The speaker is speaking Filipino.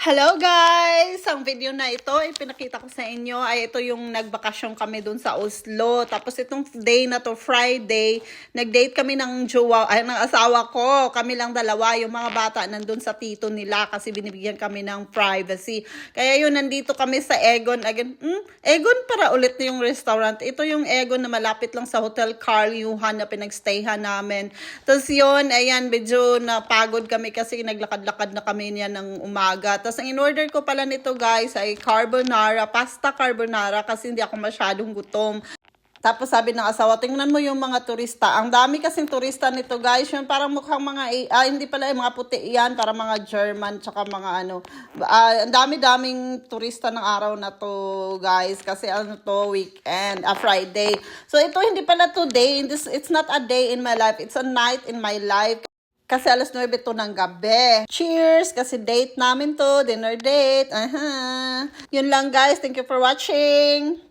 Hello guys! Ang video na ito ay pinakita ko sa inyo ay ito yung nagbakasyon kami dun sa Oslo. Tapos itong day na to, Friday, nag-date kami ng asawa ko. Kami lang dalawa, yung mga bata nandun sa tito nila kasi binibigyan kami ng privacy. Kaya yun, nandito kami sa Egon. Again, Egon para ulit yung restaurant. Ito yung Egon na malapit lang sa Hotel Carl Johan na pinagstayhan namin. Tapos yun, ayan, medyo napagod kami kasi naglakad-lakad na kami niya ng umaga. Tapos ang in-order ko pala nito guys ay carbonara, pasta carbonara kasi hindi ako masyadong gutom. Tapos sabi ng asawa, tingnan mo yung mga turista. Ang dami kasing turista nito guys. Yung parang mukhang mga, hindi pala, mga puti yan. Parang mga German, tsaka mga ano. Ang dami-daming turista ng araw na to guys. Kasi ano to, weekend, Friday. So ito hindi pala today. It's not a day in my life. It's a night in my life. Kasi alas 9 to ng gabi. Cheers! Kasi date namin to. Dinner date. Yun lang guys. Thank you for watching.